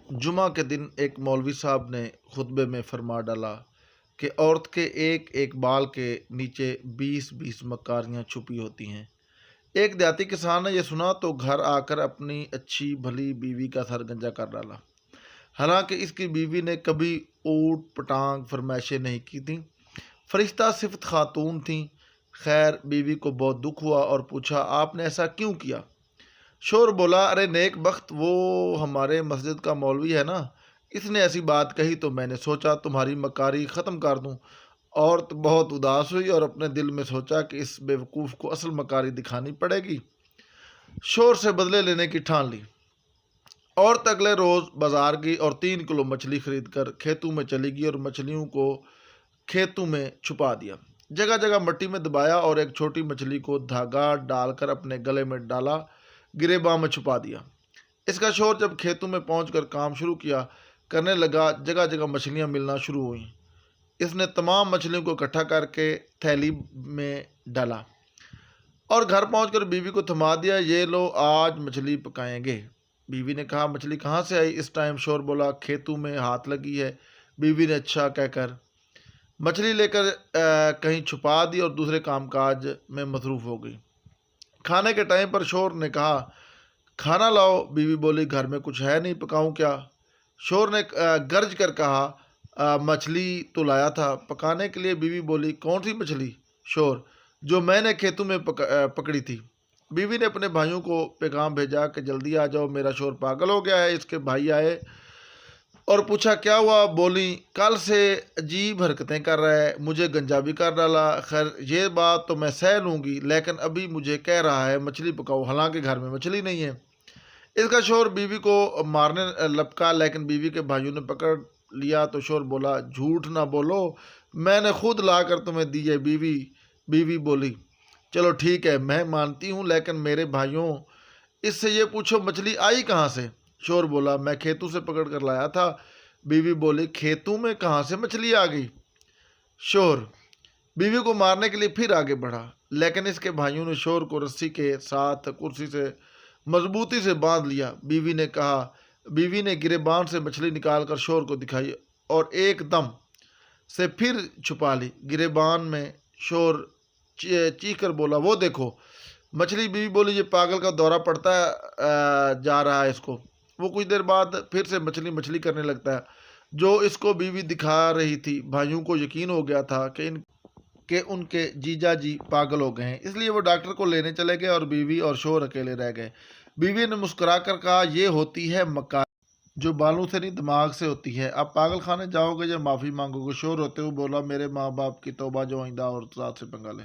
जुमा के दिन एक मौलवी साहब ने खुतबे में फरमा डाला कि औरत के एक एक बाल के नीचे 20-20 मक्कारियाँ छुपी होती हैं। एक देहाती किसान ने यह सुना तो घर आकर अपनी अच्छी भली बीवी का सर गंजा कर डाला। हालांकि इसकी बीवी ने कभी ऊट पटांग फरमाइशें नहीं की थीं, फरिश्ता सिफत खातून थीं। खैर, बीवी को बहुत दुख हुआ और पूछा, आपने ऐसा क्यों किया? शोर बोला, अरे नेक बख्त, वो हमारे मस्जिद का मौलवी है ना, इसने ऐसी बात कही तो मैंने सोचा तुम्हारी मकारी ख़त्म कर दूं। औरत बहुत उदास हुई और अपने दिल में सोचा कि इस बेवकूफ़ को असल मकारी दिखानी पड़ेगी। शोर से बदले लेने की ठान ली। औरत अगले रोज़ बाज़ार गई और 3 किलो मछली खरीद कर खेतों में चली गई और मछलियों को खेतों में छुपा दिया। जगह जगह मिट्टी में दबाया और एक छोटी मछली को धागा डालकर अपने गले में डाला, गिरेबां में छुपा दिया। इसका शोर जब खेतों में पहुंचकर काम शुरू किया करने लगा, जगह जगह मछलियां मिलना शुरू हुईं। इसने तमाम मछलियों को इकट्ठा करके थैली में डाला और घर पहुंचकर बीवी को थमा दिया, ये लो आज मछली पकाएंगे। बीवी ने कहा, मछली कहाँ से आई? इस टाइम शोर बोला, खेतों में हाथ लगी है। बीवी ने अच्छा कहकर मछली लेकर कहीं छुपा दी और दूसरे कामकाज में मसरूफ़ हो गई। खाने के टाइम पर शोर ने कहा, खाना लाओ। बीवी बोली, घर में कुछ है नहीं, पकाऊं क्या? शोर ने गर्ज कर कहा, मछली तो लाया था पकाने के लिए। बीवी बोली, कौन सी मछली? शोर, जो मैंने खेतों में पकड़ी थी। बीवी ने अपने भाइयों को पैगाम भेजा कि जल्दी आ जाओ, मेरा शोर पागल हो गया है। इसके भाई आए और पूछा, क्या हुआ? बोली, कल से अजीब हरकतें कर रहा है, मुझे गंजा भी कर डाला। खैर, ये बात तो मैं सह लूँगी, लेकिन अभी मुझे कह रहा है मछली पकाओ, हालांकि घर में मछली नहीं है। इसका शोर बीवी को मारने लपका, लेकिन बीवी के भाइयों ने पकड़ लिया तो शोर बोला, झूठ ना बोलो, मैंने खुद ला कर तुम्हें दी है। बीवी बोली, चलो ठीक है, मैं मानती हूँ, लेकिन मेरे भाइयों, इससे ये पूछो मछली आई कहाँ से? शोर बोला, मैं खेतों से पकड़ कर लाया था। बीवी बोली, खेतों में कहाँ से मछली आ गई? शोर बीवी को मारने के लिए फिर आगे बढ़ा, लेकिन इसके भाइयों ने शोर को रस्सी के साथ कुर्सी से मजबूती से बांध लिया। बीवी ने गिरेबान से मछली निकालकर शोर को दिखाई और एकदम से फिर छुपा ली गिरेबान में। शोर चीख कर बोला, वो देखो मछली। बीवी बोली, ये पागल का दौरा पड़ता है जा रहा है इसको। वो कुछ देर बाद फिर से मछली करने लगता है, जो इसको बीवी दिखा रही थी। भाइयों को यकीन हो गया था कि उनके जीजा जी पागल हो गए हैं, इसलिए वो डॉक्टर को लेने चले गए और बीवी और शोर अकेले रह गए। बीवी ने मुस्कुराकर कहा, ये होती है मक्कारी, जो बालों से नहीं दिमाग से होती है। अब पागल खाने जाओगे या माफ़ी मांगोगे? शोर होते हुए बोला, मेरे माँ बाप की तौबा, जो आइंदा और साथ से पंगा ले।